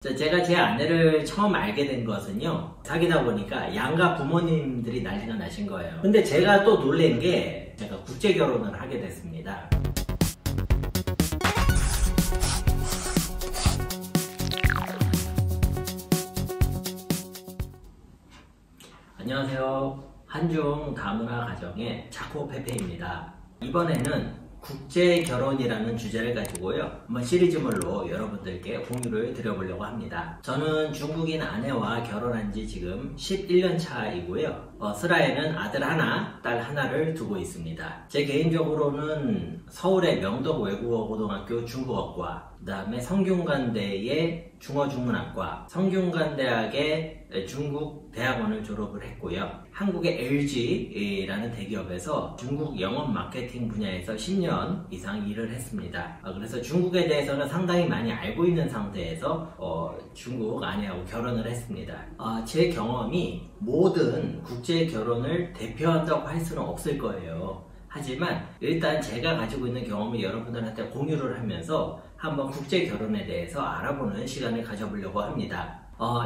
제가 제 아내를 처음 알게 된 것은요, 사귀다 보니까 양가 부모님들이 난리가 나신 거예요. 근데 제가 또 놀란 게 제가 국제 결혼을 하게 됐습니다. 안녕하세요. 한중 다문화 가정의 차코페페입니다. 이번에는 국제 결혼이라는 주제를 가지고요, 한번 시리즈물로 여러분들께 공유를 드려보려고 합니다. 저는 중국인 아내와 결혼한 지 지금 11년 차이고요. 슬하에는 아들 하나, 딸 하나를 두고 있습니다. 제 개인적으로는 서울의 명덕 외국어고등학교 중국어과, 그 다음에 성균관대의 중어중문학과, 성균관대학의 중국 대학원을 졸업을 했고요. 한국의 LG라는 대기업에서 중국 영업 마케팅 분야에서 10년 이상 일을 했습니다. 그래서 중국에 대해서는 상당히 많이 알고 있는 상태에서 중국 아내하고 결혼을 했습니다. 제 경험이 모든 국제 결혼을 대표한다고 할 수는 없을 거예요. 하지만 일단 제가 가지고 있는 경험을 여러분들한테 공유를 하면서 한번 국제 결혼에 대해서 알아보는 시간을 가져보려고 합니다.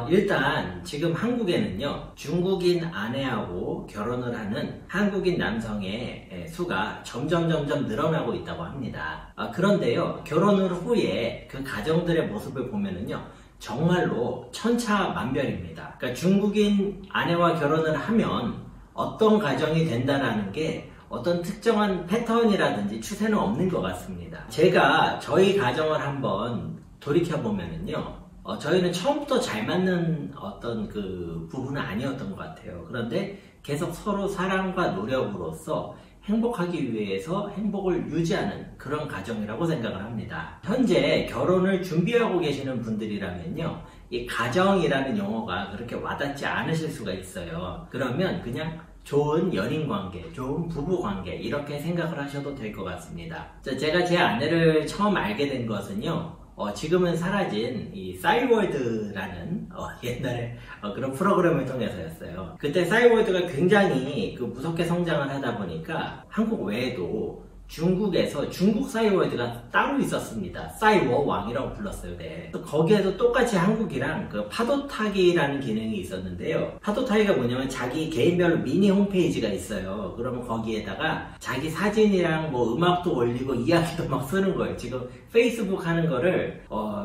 일단 지금 한국에는요, 중국인 아내하고 결혼을 하는 한국인 남성의 수가 점점 늘어나고 있다고 합니다. 그런데요, 결혼 후에 그 가정들의 모습을 보면은요, 정말로 천차만별입니다. 그러니까 중국인 아내와 결혼을 하면 어떤 가정이 된다라는 게 어떤 특정한 패턴이라든지 추세는 없는 것 같습니다. 제가 저희 가정을 한번 돌이켜보면은요, 저희는 처음부터 잘 맞는 어떤 그 부부는 아니었던 것 같아요. 그런데 계속 서로 사랑과 노력으로서 행복하기 위해서 행복을 유지하는 그런 가정이라고 생각을 합니다. 현재 결혼을 준비하고 계시는 분들이라면요, 이 가정이라는 용어가 그렇게 와닿지 않으실 수가 있어요. 그러면 그냥 좋은 연인관계, 좋은 부부관계, 이렇게 생각을 하셔도 될 것 같습니다. 제가 제 아내를 처음 알게 된 것은요, 지금은 사라진 이 싸이월드라는 옛날에 그런 프로그램을 통해서였어요. 그때 싸이월드가 굉장히 무섭게 성장을 하다 보니까 한국 외에도 중국에서 중국 싸이월드가 따로 있었습니다. 싸이워왕이라고 불렀어요. 네. 거기에도 똑같이 한국이랑 파도 타기라는 기능이 있었는데요. 파도 타기가 뭐냐면 자기 개인별로 미니 홈페이지가 있어요. 그러면 거기에다가 자기 사진이랑 뭐 음악도 올리고 이야기도 막 쓰는 거예요. 지금 페이스북 하는 거를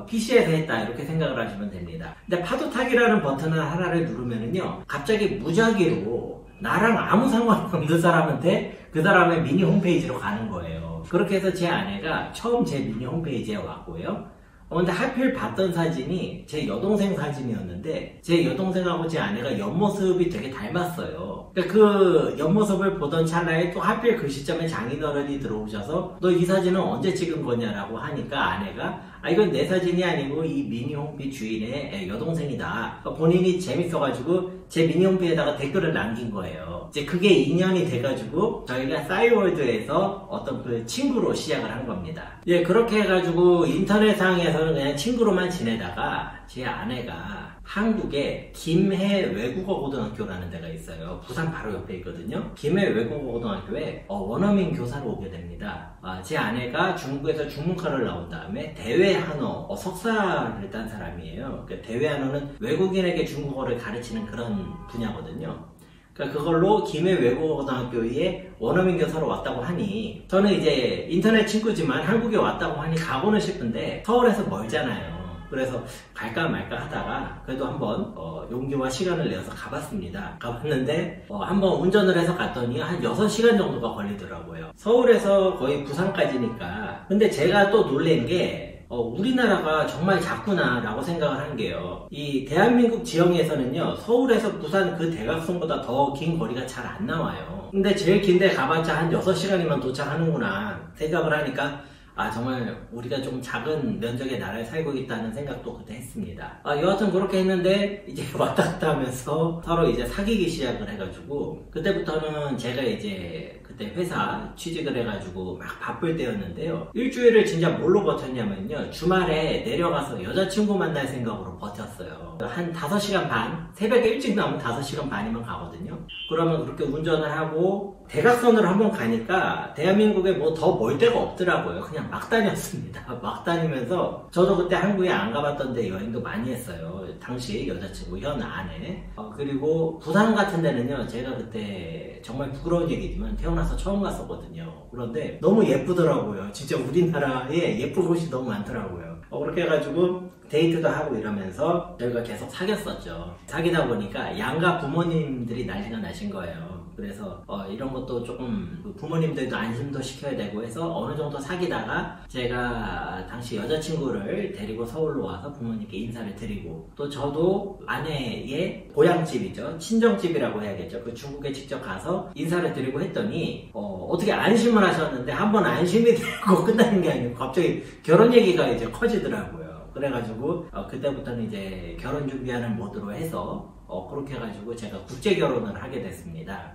PC에서 했다, 이렇게 생각을 하시면 됩니다. 근데 파도 타기라는 버튼을 하나를 누르면은요, 갑자기 무작위로 나랑 아무 상관없는 사람한테 그 사람의 미니 홈페이지로 가는 거예요. 그렇게 해서 제 아내가 처음 제 미니 홈페이지에 왔고요. 근데 하필 봤던 사진이 제 여동생 사진이었는데, 제 여동생하고 제 아내가 옆모습이 되게 닮았어요. 그러니까 그 옆모습을 보던 찰나에 또 하필 그 시점에 장인어른이 들어오셔서 너 이 사진은 언제 찍은 거냐라고 하니까 아내가 이건 내 사진이 아니고 이 미니 홈페이지 주인의 여동생이다. 그러니까 본인이 재밌어가지고 제 미니 홈페이지에다가 댓글을 남긴 거예요. 이제 그게 인연이 돼가지고 저희가 싸이월드에서 어떤 그 친구로 시작을 한 겁니다. 예, 그렇게 해가지고 인터넷상에서는 그냥 친구로만 지내다가 제 아내가 한국에 김해 외국어고등학교라는 데가 있어요. 부산 바로 옆에 있거든요. 김해 외국어고등학교에 원어민 교사로 오게 됩니다. 제 아내가 중국에서 중문과를 나온 다음에 대외한어 석사를 딴 사람이에요. 대외한어는 외국인에게 중국어를 가르치는 그런 분야거든요. 그러니까 그걸로 김해 외국어고등학교에 원어민 교사로 왔다고 하니, 저는 이제 인터넷 친구지만 한국에 왔다고 하니 가고는 싶은데 서울에서 멀잖아요. 그래서 갈까 말까 하다가 그래도 한번 용기와 시간을 내서 가봤습니다. 가봤는데 한번 운전을 해서 갔더니 한 6시간 정도가 걸리더라고요. 서울에서 거의 부산까지니까. 근데 제가 또 놀란 게 우리나라가 정말 작구나 라고 생각을 한 게요, 이 대한민국 지형에서는요, 서울에서 부산 그 대각선보다 더 긴 거리가 잘 안 나와요. 근데 제일 긴데 가봤자 한 6시간이면 도착하는구나 생각을 하니까 정말 우리가 좀 작은 면적의 나라에 살고 있다는 생각도 그때 했습니다. 여하튼 그렇게 했는데 이제 왔다 갔다 하면서 서로 이제 사귀기 시작을 해가지고, 그때부터는 제가 이제 그때 회사 취직을 해가지고 막 바쁠 때였는데요. 일주일을 진짜 뭘로 버텼냐면요. 주말에 내려가서 여자친구 만날 생각으로 버텼어요. 한 5시간 반? 새벽에 일찍 나오면 5시간 반이면 가거든요. 그러면 그렇게 운전을 하고 대각선으로 한번 가니까 대한민국에 뭐 더 멀 데가 없더라고요. 그냥 막 다녔습니다. 막 다니면서 저도 그때 한국에 안 가봤던 데 여행도 많이 했어요. 당시 여자친구 현 아내. 그리고 부산 같은 데는요. 제가 그때 정말 부끄러운 얘기지만 태어나서 처음 갔었거든요. 그런데 너무 예쁘더라고요. 진짜 우리나라에 예쁜 곳이 너무 많더라고요. 그렇게 해가지고 데이트도 하고 이러면서 저희가 계속 사귀었었죠. 사귀다 보니까 양가 부모님들이 난리가 나신 거예요. 그래서 이런 것도 조금 부모님들도 안심도 시켜야 되고 해서 어느 정도 사귀다가 제가 당시 여자친구를 데리고 서울로 와서 부모님께 인사를 드리고 또 저도 아내의 고향집이죠. 친정집이라고 해야겠죠. 그 중국에 직접 가서 인사를 드리고 했더니 어떻게 안심을 하셨는데 한번 안심이 되고 끝나는 게 아니고 갑자기 결혼 얘기가 이제 커지더라고요. 그래가지고 그때부터는 이제 결혼 준비하는 모드로 해서 그렇게 해가지고 제가 국제 결혼을 하게 됐습니다.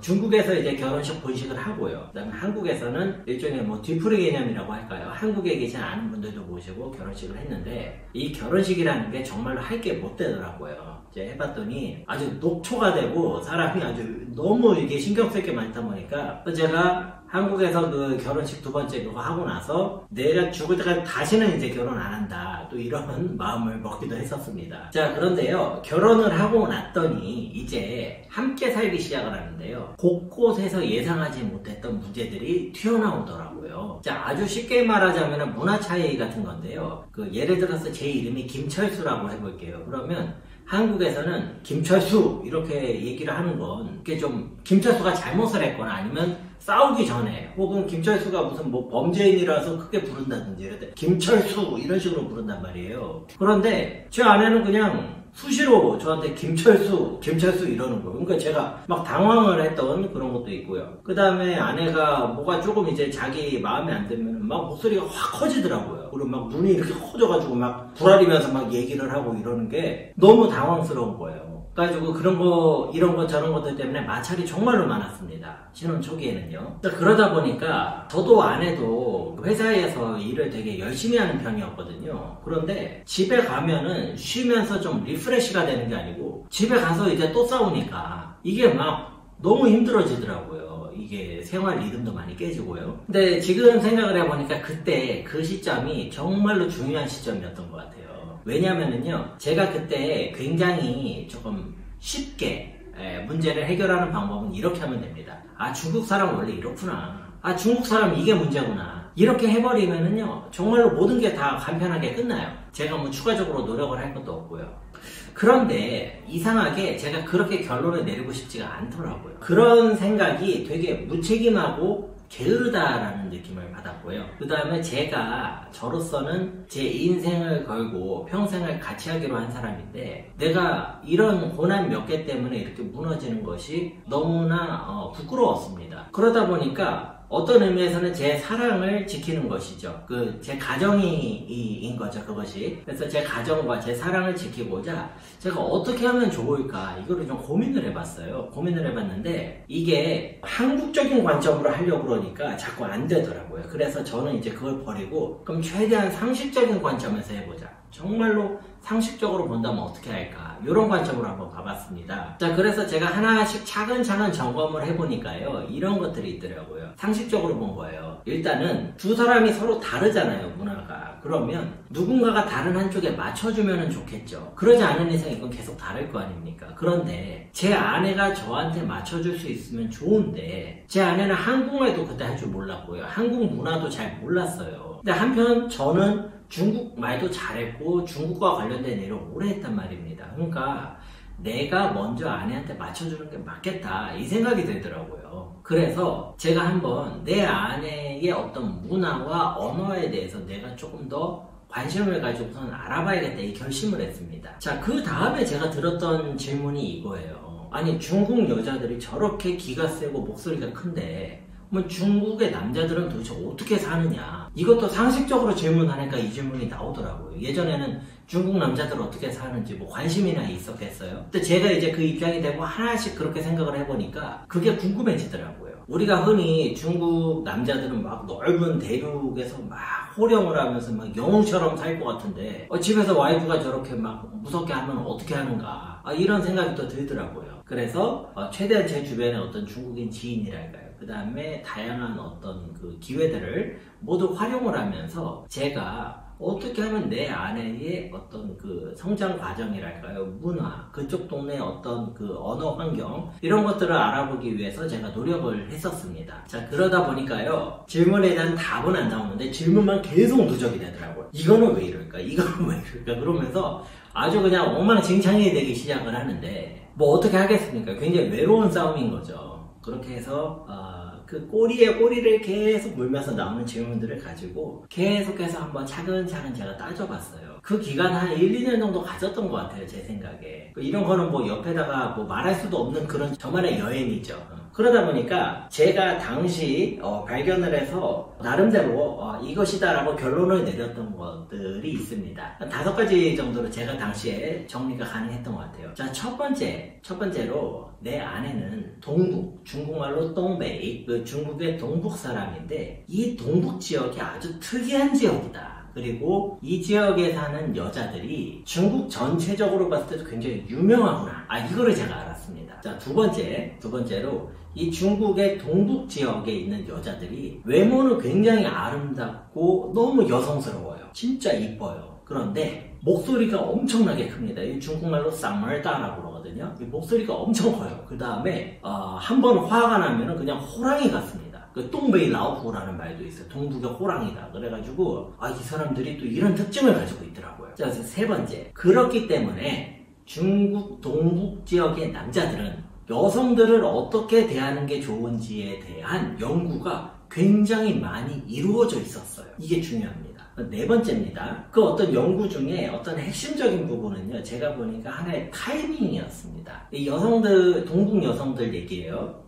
중국에서 이제 결혼식 본식을 하고요. 그다음에 한국에서는 일종의 뭐 뒤풀이 개념이라고 할까요? 한국에 계신 아는 분들도 모시고 결혼식을 했는데 이 결혼식이라는 게 정말로 할 게 못 되더라고요. 이제 해봤더니 아주 녹초가 되고 사람이 아주 너무 이게 신경 쓸 게 많다 보니까 또 제가 한국에서 그 결혼식 2번째 그거 하고 나서 내가 죽을 때까지 다시는 이제 결혼 안 한다. 또 이런 마음을 먹기도 했었습니다. 자, 그런데요. 결혼을 하고 났더니 이제 함께 살기 시작을 하는데요. 곳곳에서 예상하지 못했던 문제들이 튀어나오더라고요. 자, 아주 쉽게 말하자면 문화 차이 같은 건데요. 예를 들어서 제 이름이 김철수라고 해볼게요. 그러면 한국에서는 김철수 이렇게 얘기를 하는 건 그게 좀 김철수가 잘못을 했거나 아니면 싸우기 전에 혹은 김철수가 무슨 뭐 범죄인이라서 크게 부른다든지 이럴 때 김철수 이런 식으로 부른단 말이에요. 그런데 제 아내는 그냥 수시로 저한테 김철수 이러는 거예요. 그러니까 제가 막 당황을 했던 그런 것도 있고요. 그 다음에 아내가 뭐가 조금 이제 자기 마음에 안 들면 막 목소리가 확 커지더라고요. 그리고 막 눈이 이렇게 커져가지고 막 부라리면서 막 얘기를 하고 이러는 게 너무 당황스러운 거예요. 그래가지고 그런 거, 이런 거 저런 것들 때문에 마찰이 정말로 많았습니다. 신혼 초기에는요. 그러다 보니까 저도 아내도 회사에서 일을 되게 열심히 하는 편이었거든요. 그런데 집에 가면은 쉬면서 좀 리프레시가 되는 게 아니고 집에 가서 이제 또 싸우니까 이게 막 너무 힘들어지더라고요. 이게 생활 리듬도 많이 깨지고요. 근데 지금 생각을 해보니까 그때 그 시점이 정말로 중요한 시점이었던 것 같아요. 왜냐면은요, 제가 그때 굉장히 조금 쉽게 문제를 해결하는 방법은 이렇게 하면 됩니다. 아, 중국 사람 원래 이렇구나. 아, 중국 사람 이게 문제구나. 이렇게 해버리면은요, 정말로 모든 게 다 간편하게 끝나요. 제가 뭐 추가적으로 노력을 할 것도 없고요. 그런데 이상하게 제가 그렇게 결론을 내리고 싶지가 않더라고요. 그런 생각이 되게 무책임하고 게으르다라는 느낌을 받았고요. 그 다음에 제가 저로서는 제 인생을 걸고 평생을 같이 하기로 한 사람인데 내가 이런 고난 몇 개 때문에 이렇게 무너지는 것이 너무나 부끄러웠습니다. 그러다 보니까 어떤 의미에서는 제 사랑을 지키는 것이죠. 제 가정인 거죠, 그것이. 그래서 제 가정과 제 사랑을 지키고자 제가 어떻게 하면 좋을까, 이거를 좀 고민을 해봤어요. 고민을 해봤는데, 이게 한국적인 관점으로 하려고 그러니까 자꾸 안 되더라고요. 그래서 저는 이제 그걸 버리고, 그럼 최대한 상식적인 관점에서 해보자. 정말로 상식적으로 본다면 어떻게 할까? 이런 관점으로 한번 봐봤습니다. 자, 그래서 제가 하나씩 차근차근 점검을 해보니까요. 이런 것들이 있더라고요. 상식적으로 본 거예요. 일단은 두 사람이 서로 다르잖아요, 문화가. 그러면 누군가가 다른 한쪽에 맞춰주면 좋겠죠. 그러지 않은 이상 이건 계속 다를 거 아닙니까? 그런데 제 아내가 저한테 맞춰줄 수 있으면 좋은데 제 아내는 한국말도 그때 할 줄 몰랐고요. 한국 문화도 잘 몰랐어요. 근데 한편 저는 중국 말도 잘했고 중국과 관련된 일을 오래 했단 말입니다. 그러니까 내가 먼저 아내한테 맞춰주는 게 맞겠다 이 생각이 들더라고요. 그래서 제가 한번 내 아내의 어떤 문화와 언어에 대해서 내가 조금 더 관심을 가지고선 알아봐야겠다 이 결심을 했습니다. 자, 그 다음에 제가 들었던 질문이 이거예요. 아니, 중국 여자들이 저렇게 기가 세고 목소리가 큰데 중국의 남자들은 도대체 어떻게 사느냐, 이것도 상식적으로 질문하니까 이 질문이 나오더라고요. 예전에는 중국 남자들 어떻게 사는지 뭐 관심이나 있었겠어요? 근데 제가 이제 그 입장이 되고 하나씩 그렇게 생각을 해보니까 그게 궁금해지더라고요. 우리가 흔히 중국 남자들은 막 넓은 대륙에서 막 호령을 하면서 막 영웅처럼 살 것 같은데 집에서 와이프가 저렇게 막 무섭게 하면 어떻게 하는가 이런 생각이 또 들더라고요. 그래서 최대한 제 주변에 어떤 중국인 지인이랄까요, 그 다음에 다양한 어떤 그 기회들을 모두 활용을 하면서 제가 어떻게 하면 내 아내의 어떤 그 성장 과정이랄까요, 문화, 그쪽 동네의 어떤 그 언어 환경, 이런 것들을 알아보기 위해서 제가 노력을 했었습니다. 자, 그러다 보니까요, 질문에 대한 답은 안 나오는데 질문만 계속 누적이 되더라고요. 이거는 왜 이럴까? 이거는 왜 이럴까? 그러면서 아주 그냥 엉망진창이 되기 시작을 하는데 뭐 어떻게 하겠습니까? 굉장히 외로운 싸움인 거죠. 그렇게 해서 그 꼬리에 꼬리를 계속 물면서 나오는 질문들을 가지고 계속해서 한번 차근차근 제가 따져봤어요. 그 기간 한 1, 2년 정도 가졌던 것 같아요, 제 생각에. 이런 거는 뭐 옆에다가 뭐 말할 수도 없는 그런 저만의 여행이죠. 그러다 보니까 제가 당시 발견을 해서 나름대로 이것이다 라고 결론을 내렸던 것들이 있습니다. 5가지 정도로 제가 당시에 정리가 가능했던 것 같아요. 자, 첫 번째로 내 아내는 동북, 중국말로 동베이, 그 중국의 동북 사람인데 이 동북 지역이 아주 특이한 지역이다. 그리고 이 지역에 사는 여자들이 중국 전체적으로 봤을 때도 굉장히 유명하구나. 이거를 제가 알았습니다. 자, 두 번째로 이 중국의 동북 지역에 있는 여자들이 외모는 굉장히 아름답고 너무 여성스러워요. 진짜 이뻐요. 그런데 목소리가 엄청나게 큽니다. 이 중국말로 쌍말다라고 그러거든요. 이 목소리가 엄청 커요. 그 다음에 한번 화가 나면은 그냥 호랑이 같습니다. 그 똥베이 라오후라는 말도 있어요. 동북의 호랑이다. 그래가지고 이 사람들이 또 이런 특징을 가지고 있더라고요. 자, 그래서 세 번째, 그렇기 때문에 중국 동북 지역의 남자들은 여성들을 어떻게 대하는 게 좋은지에 대한 연구가 굉장히 많이 이루어져 있었어요. 이게 중요합니다. 네 번째입니다. 그 어떤 연구 중에 어떤 핵심적인 부분은요, 제가 보니까 하나의 타이밍이었습니다. 이 여성들, 동북 여성들 얘기예요.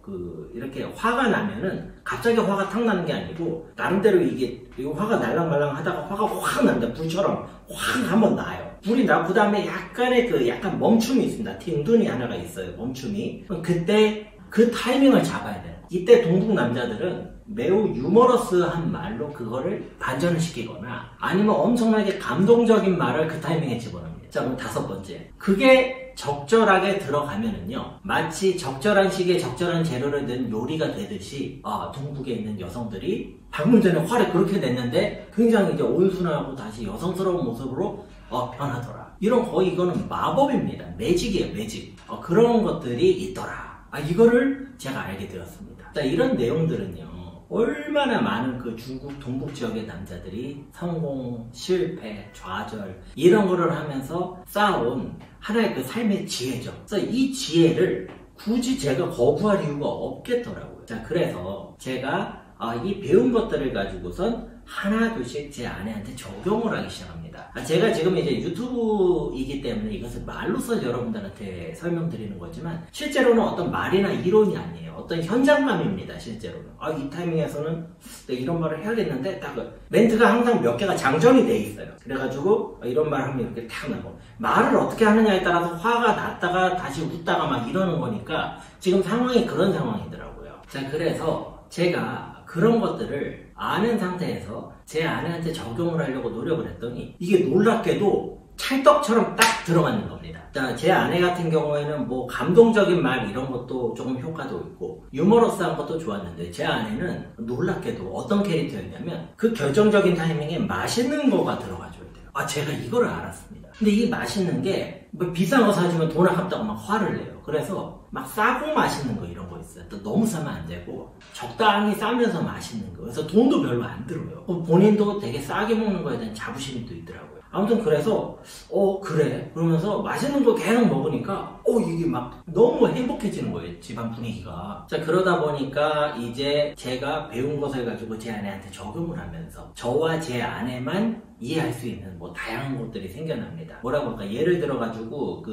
이렇게 화가 나면은 갑자기 화가 탁 나는 게 아니고 나름대로 이게 화가 날랑말랑 하다가 화가 확 납니다. 불처럼 확 한번 나요. 불이 나고, 그 다음에 약간의 약간 멈춤이 있습니다. 팅둔이 하나가 있어요. 멈춤이. 그때 그 타이밍을 잡아야 돼요. 이때 동북 남자들은 매우 유머러스한 말로 그거를 반전을 시키거나 아니면 엄청나게 감동적인 말을 그 타이밍에 집어넣습니다. 자, 그럼 5번째. 그게 적절하게 들어가면은요, 마치 적절한 시기에 적절한 재료를 넣은 요리가 되듯이 동북에 있는 여성들이 방금 전에 화를 그렇게 냈는데 굉장히 이제 온순하고 다시 여성스러운 모습으로 변하더라. 이거는 마법입니다. 매직이에요, 매직. 그런 것들이 있더라. 이거를 제가 알게 되었습니다. 자, 이런 내용들은요, 얼마나 많은 그 중국 동북 지역의 남자들이 성공, 실패, 좌절 이런 거를 하면서 쌓아온 하나의 그 삶의 지혜죠. 그래서 이 지혜를 굳이 제가 거부할 이유가 없겠더라고요. 자, 그래서 제가 이 배운 것들을 가지고선 하나 둘씩 제 아내한테 적용을 하기 시작합니다. 제가 지금 이제 유튜브이기 때문에 이것을 말로써 여러분들한테 설명드리는 거지만 실제로는 어떤 말이나 이론이 아니에요. 어떤 현장감입니다. 실제로는 이 타이밍에서는 이런 말을 해야겠는데 딱 멘트가 항상 몇 개가 장전이 돼 있어요. 그래가지고 이런 말 하면 이렇게 탁 나고, 말을 어떻게 하느냐에 따라서 화가 났다가 다시 웃다가 막 이러는 거니까 지금 상황이 그런 상황이더라고요. 자, 그래서 제가 그런 것들을 아는 상태에서 제 아내한테 적용을 하려고 노력을 했더니 이게 놀랍게도 찰떡처럼 딱 들어가는 겁니다. 자, 제 아내 같은 경우에는 뭐 감동적인 말 이런 것도 조금 효과도 있고 유머러스한 것도 좋았는데, 제 아내는 놀랍게도 어떤 캐릭터였냐면 그 결정적인 타이밍에 맛있는 거가 들어가줘야 돼요. 제가 이거를 알았습니다. 근데 이 맛있는 게 뭐 비싼 거 사주면 돈 아깝다고 막 화를 내요. 그래서 막 싸고 맛있는 거 이런 거 있어요. 또 너무 싸면 안 되고 적당히 싸면서 맛있는 거. 그래서 돈도 별로 안 들어요. 본인도 되게 싸게 먹는 거에 대한 자부심이 또 있더라고요. 아무튼 그래서 그래 그러면서 맛있는 거 계속 먹으니까 이게 막 너무 행복해지는 거예요, 집안 분위기가. 자, 그러다 보니까 이제 제가 배운 것을 가지고 제 아내한테 적용을 하면서 저와 제 아내만 이해할 수 있는 뭐 다양한 것들이 생겨납니다. 뭐라고 할까, 예를 들어 가지고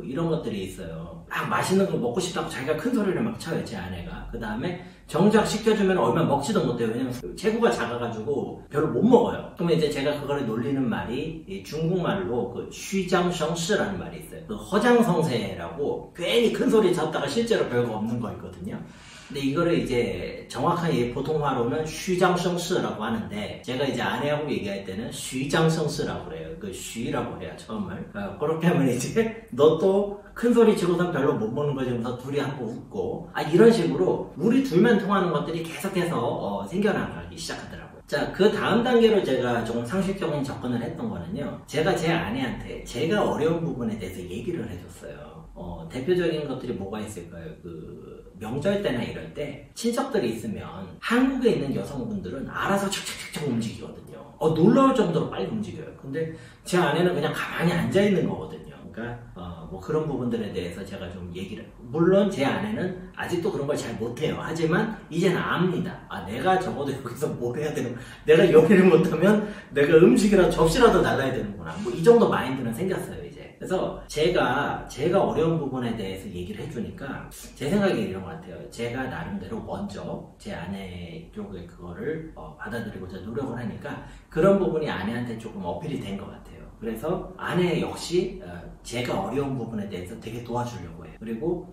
이런 것들이 있어요. 막 맛있는 거 먹고 싶다고 자기가 큰 소리를 막 쳐요, 제 아내가. 그 다음에 정작 시켜주면 얼마 먹지도 못해요. 왜냐면 체구가 작아가지고 별로 못 먹어요. 그러면 이제 제가 그거를 놀리는 말이 중국말로虚张声势라는 말이 있어요. 허장성세라고 괜히 큰 소리 쳤다가 실제로 별거 없는 거 있거든요. 근데 이거를 이제 정확하게 보통화로는虚张声势라고 하는데 제가 이제 아내하고 얘기할 때는 虚张声势라고 그래요. 그虚라고 해요 처음을. 그렇게 하면 이제 너 또 큰 소리 치고선 별로 못 보는 거지 하면서 둘이 한번 웃고 이런 식으로 우리 둘만 통하는 것들이 계속해서 생겨나기 시작하더라고요. 자, 그 다음 단계로 제가 조금 상식적인 접근을 했던 거는요. 제가 제 아내한테 제가 어려운 부분에 대해서 얘기를 해줬어요. 대표적인 것들이 뭐가 있을까요? 그 명절 때나 이럴 때 친척들이 있으면 한국에 있는 여성분들은 알아서 척척척척 움직이거든요. 놀라울 정도로 빨리 움직여요. 근데 제 아내는 그냥 가만히 앉아있는 거거든요. 그러니까 뭐 그런 부분들에 대해서 제가 좀 얘기를, 물론 제 아내는 아직도 그런 걸 잘 못해요. 하지만 이제는 압니다. 내가 적어도 여기서 뭘 해야 되는, 내가 요리를 못하면 내가 음식이랑 접시라도 달라야 되는구나. 뭐 이 정도 마인드는 생겼어요 이제. 그래서 제가 어려운 부분에 대해서 얘기를 해주니까 제 생각이 이런 것 같아요. 제가 나름대로 먼저 제 아내 쪽에 그거를 받아들이고자 노력을 하니까 그런 부분이 아내한테 조금 어필이 된 것 같아요. 그래서 아내 역시 제가 어려운 부분에 대해서 되게 도와주려고 해요. 그리고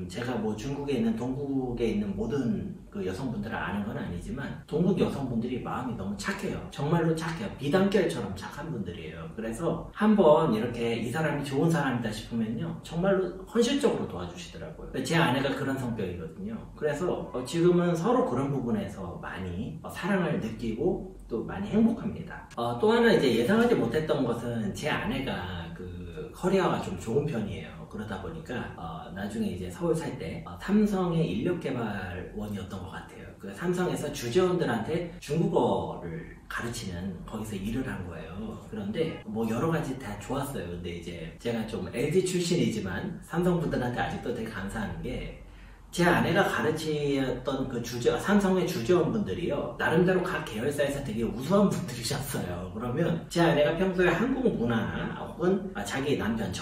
제가 뭐 중국에 있는 동국에 있는 모든 그 여성분들을 아는 건 아니지만 동국 여성분들이 마음이 너무 착해요. 정말로 착해요. 비단결처럼 착한 분들이에요. 그래서 한번 이렇게 이 사람이 좋은 사람이다 싶으면요 정말로 헌실적으로 도와주시더라고요. 제 아내가 그런 성격이거든요. 그래서 지금은 서로 그런 부분에서 많이 사랑을 느끼고 또 많이 행복합니다. 또 하나 이제 예상하지 못했던 것은 제 아내가 그 커리어가 좀 좋은 편이에요. 그러다 보니까 나중에 이제 서울 살 때 삼성의 인력개발원이었던 것 같아요. 그 삼성에서 주재원들한테 중국어를 가르치는 거기서 일을 한 거예요. 그런데 뭐 여러 가지 다 좋았어요. 근데 이제 제가 좀 LG 출신이지만 삼성분들한테 아직도 되게 감사하는 게 제 아내가 가르치던 그 삼성의 주재원분들이요 나름대로 각 계열사에서 되게 우수한 분들이셨어요. 그러면 제 아내가 평소에 한국 문화나 혹은 자기 남편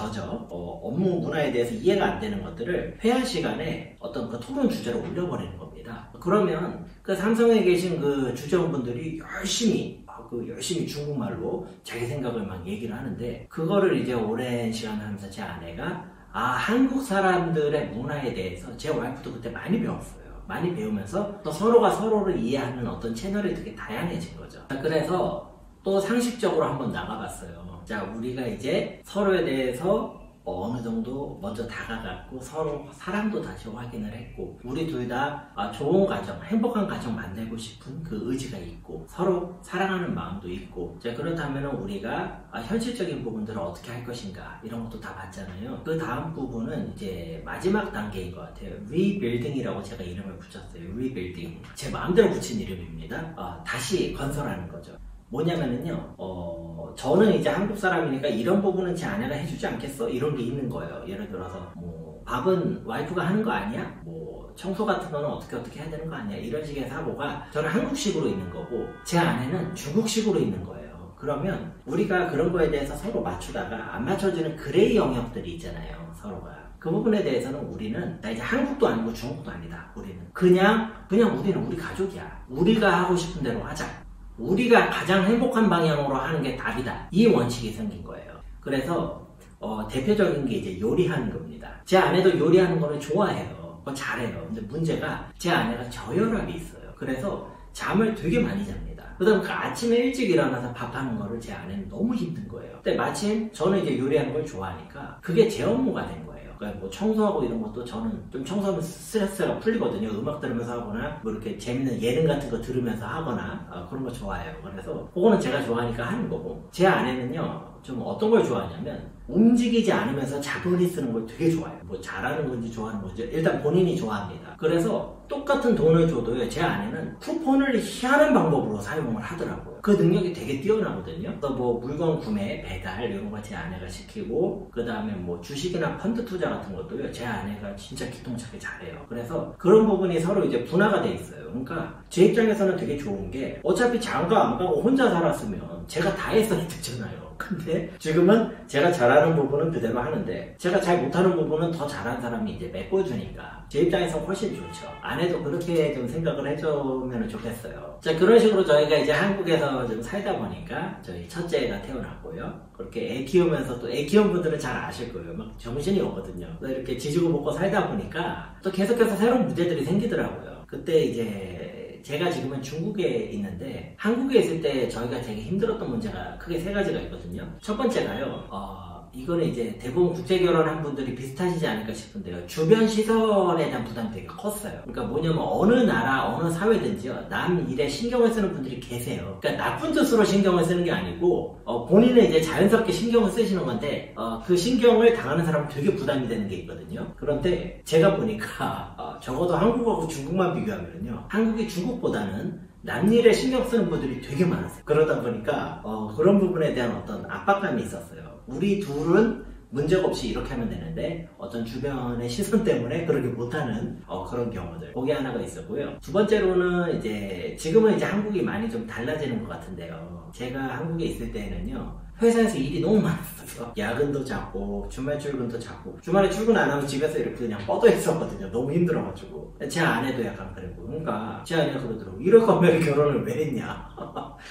업무 문화에 대해서 이해가 안 되는 것들을 회화 시간에 어떤 그 토론 주제로 올려버리는 겁니다. 그러면 그 삼성에 계신 그 주재원분들이 열심히 중국말로 자기 생각을 막 얘기를 하는데 그거를 이제 오랜 시간을 하면서 제 아내가 한국 사람들의 문화에 대해서 제 와이프도 그때 많이 배웠어요. 많이 배우면서 또 서로가 서로를 이해하는 어떤 채널이 되게 다양해진 거죠. 그래서 또 상식적으로 한번 나가봤어요. 자, 우리가 이제 서로에 대해서 어느 정도 먼저 다가갔고 서로 사랑도 다시 확인을 했고 우리 둘 다 좋은 가정, 행복한 가정 만들고 싶은 그 의지가 있고 서로 사랑하는 마음도 있고 자, 그렇다면 우리가 현실적인 부분들을 어떻게 할 것인가 이런 것도 다 봤잖아요. 그 다음 부분은 이제 마지막 단계인 것 같아요. 리빌딩이라고 제가 이름을 붙였어요. 리빌딩. 제 마음대로 붙인 이름입니다. 다시 건설하는 거죠. 뭐냐면은요, 저는 이제 한국 사람이니까 이런 부분은 제 아내가 해주지 않겠어? 이런 게 있는 거예요. 예를 들어서, 뭐, 밥은 와이프가 하는 거 아니야? 뭐, 청소 같은 거는 어떻게 해야 되는 거 아니야? 이런 식의 사고가 저는 한국식으로 있는 거고, 제 아내는 중국식으로 있는 거예요. 그러면 우리가 그런 거에 대해서 서로 맞추다가 안 맞춰지는 그레이 영역들이 있잖아요. 서로가. 그 부분에 대해서는 우리는 나 이제 한국도 아니고 중국도 아니다. 우리는. 그냥 우리는 우리 가족이야. 우리가 하고 싶은 대로 하자. 우리가 가장 행복한 방향으로 하는 게 답이다. 이 원칙이 생긴 거예요. 그래서 대표적인 게 이제 요리하는 겁니다. 제 아내도 요리하는 거를 좋아해요. 잘해요. 근데 문제가 제 아내가 저혈압이 있어요. 그래서 잠을 되게 많이 잡니다. 그다음 그 아침에 일찍 일어나서 밥하는 거를 제 아내는 너무 힘든 거예요. 근데 마침 저는 이제 요리하는 걸 좋아하니까 그게 제 업무가 된 거예요. 그러니까 뭐 청소하고 이런 것도 저는 좀 청소하면 스트레스가 풀리거든요. 음악 들으면서 하거나 뭐 이렇게 재밌는 예능 같은 거 들으면서 하거나 그런 거 좋아해요. 그래서 그거는 제가 좋아하니까 하는 거고 제 아내는요 좀 어떤 걸 좋아하냐면 움직이지 않으면서 자본이 쓰는 걸 되게 좋아해요. 뭐 잘하는 건지 좋아하는 건지 일단 본인이 좋아합니다. 그래서 똑같은 돈을 줘도요 제 아내는 쿠폰을 희한한 방법으로 사용을 하더라고요. 그 능력이 되게 뛰어나거든요. 또 뭐 물건 구매, 배달 이런 거 제 아내가 시키고 그 다음에 뭐 주식이나 펀드 투자 같은 것도요 제 아내가 진짜 기통차게 잘해요. 그래서 그런 부분이 서로 이제 분화가 돼 있어요. 그러니까 제 입장에서는 되게 좋은 게 어차피 장가 안 가고 혼자 살았으면 제가 다 했어야 됐잖아요. 근데 지금은 제가 잘하는 부분은 그대로 하는데 제가 잘 못하는 부분은 더 잘하는 사람이 이제 메꿔주니까 제 입장에서 훨씬 좋죠. 아내도 그렇게 좀 생각을 해주면 좋겠어요. 자, 그런 식으로 저희가 이제 한국에서 좀 살다 보니까 저희 첫째가 태어났고요. 그렇게 애 키우면서 또 애 키운 분들은 잘 아실 거예요. 막 정신이 없거든요. 이렇게 지지고 볶고 살다 보니까 또 계속해서 새로운 문제들이 생기더라고요. 그때 이제 제가 지금은 중국에 있는데 한국에 있을 때 저희가 되게 힘들었던 문제가 크게 세 가지가 있거든요. 첫 번째가요. 이거는 이제 대부분 국제결혼한 분들이 비슷하시지 않을까 싶은데요. 주변 시선에 대한 부담이 되게 컸어요. 그러니까 뭐냐면 어느 나라, 어느 사회든지요. 남 일에 신경을 쓰는 분들이 계세요. 그러니까 나쁜 뜻으로 신경을 쓰는 게 아니고 본인은 이제 자연스럽게 신경을 쓰시는 건데 그 신경을 당하는 사람은 되게 부담이 되는 게 있거든요. 그런데 제가 보니까 적어도 한국하고 중국만 비교하면요. 한국이 중국보다는 남일에 신경 쓰는 분들이 되게 많았어요. 그러다 보니까 그런 부분에 대한 어떤 압박감이 있었어요. 우리 둘은 문제가 없이 이렇게 하면 되는데 어떤 주변의 시선 때문에 그렇게 못하는 그런 경우들, 그게 하나가 있었고요. 두 번째로는 이제 지금은 이제 한국이 많이 좀 달라지는 것 같은데요. 제가 한국에 있을 때에는요, 회사에서 일이 너무 많았어요. 야근도 잦고 주말 출근도 잦고 주말에 출근 안 하면 집에서 이렇게 그냥 뻗어 있었거든요. 너무 힘들어가지고. 제 아내도 약간 그랬고, 그러니까 제 아내가 그러더라고. 이럴 거면 결혼을 왜 했냐.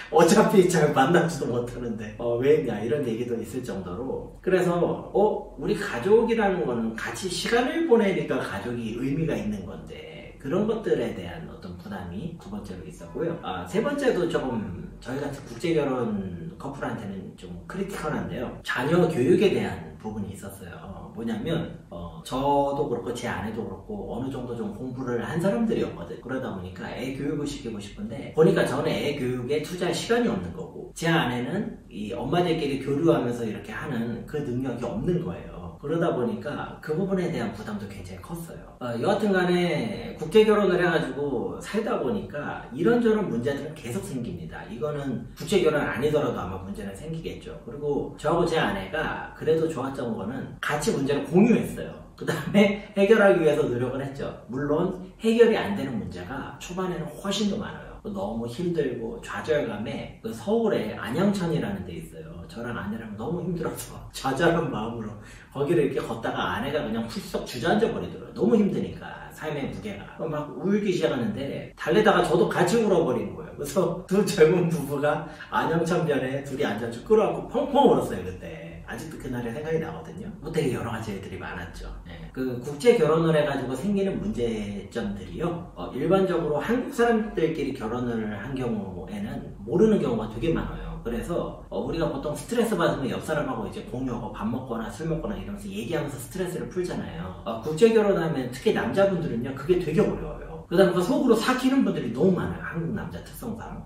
어차피 잘 만나지도 못하는데 왜 했냐, 이런 얘기도 있을 정도로. 그래서 우리 가족이라는 거는 같이 시간을 보내니까 가족이 의미가 있는 건데, 그런 것들에 대한 어떤 부담이 두 번째로 있었고요. 세 번째도 조금 저희 같은 국제결혼 커플한테는 좀 크리티컬한데요. 자녀 교육에 대한 부분이 있었어요. 뭐냐면 저도 그렇고 제 아내도 그렇고 어느 정도 좀 공부를 한 사람들이었거든. 그러다 보니까 애 교육을 시키고 싶은데 보니까 저는 애 교육에 투자할 시간이 없는 거고, 제 아내는 이 엄마들끼리 교류하면서 이렇게 하는 그 능력이 없는 거예요. 그러다 보니까 그 부분에 대한 부담도 굉장히 컸어요. 여하튼 간에 국제결혼을 해가지고 살다 보니까 이런저런 문제들은 계속 생깁니다. 이거는 국제결혼 아니더라도 아마 문제는 생기겠죠. 그리고 저하고 제 아내가 그래도 좋았던 거는 같이 문제를 공유했어요. 그 다음에 해결하기 위해서 노력을 했죠. 물론 해결이 안 되는 문제가 초반에는 훨씬 더 많아요. 너무 힘들고 좌절감에 서울에 안양천이라는 데 있어요. 저랑 아내랑 너무 힘들어서 좌절한 마음으로 거기를 이렇게 걷다가 아내가 그냥 훌쩍 주저앉아 버리더라고요. 너무 힘드니까 삶의 무게가 막 울기 시작하는데 달래다가 저도 같이 울어버린 거예요. 그래서 두 젊은 부부가 안양천변에 둘이 앉아서 끌어안고 펑펑 울었어요. 그때 아직도 그날의 생각이 나거든요. 뭐 되게 여러 가지 일들이 많았죠. 그 국제 결혼을 해가지고 생기는 문제점들이요, 일반적으로 한국 사람들끼리 결혼을 한 경우에는 모르는 경우가 되게 많아요. 그래서 우리가 보통 스트레스 받으면 옆 사람하고 이제 공유하고 밥 먹거나 술 먹거나 이러면서 얘기하면서 스트레스를 풀잖아요. 국제 결혼하면 특히 남자분들은요, 그게 되게 어려워요. 그 다음에 속으로 삭히는 분들이 너무 많아요. 한국 남자 특성상.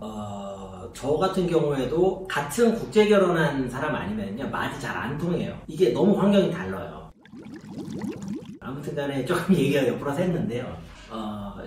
저 같은 경우에도 같은 국제 결혼한 사람 아니면요, 말이 잘 안 통해요. 이게 너무 환경이 달라요. 아무튼 간에 조금 얘기가 옆으로 샜는데요.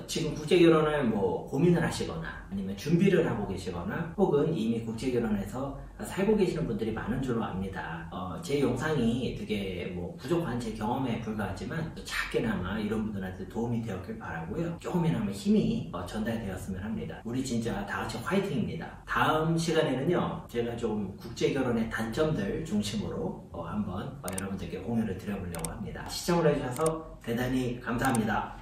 지금 국제결혼을 뭐 고민을 하시거나 아니면 준비를 하고 계시거나 혹은 이미 국제결혼해서 살고 계시는 분들이 많은 줄로 압니다. 제 영상이 되게 뭐 부족한 제 경험에 불과하지만 작게나마 이런 분들한테 도움이 되었길 바라고요. 조금이나마 힘이 전달되었으면 합니다. 우리 진짜 다 같이 화이팅입니다. 다음 시간에는요, 제가 좀 국제결혼의 단점들 중심으로 한번 여러분들께 공유를 드려보려고 합니다. 시청을 해주셔서 대단히 감사합니다.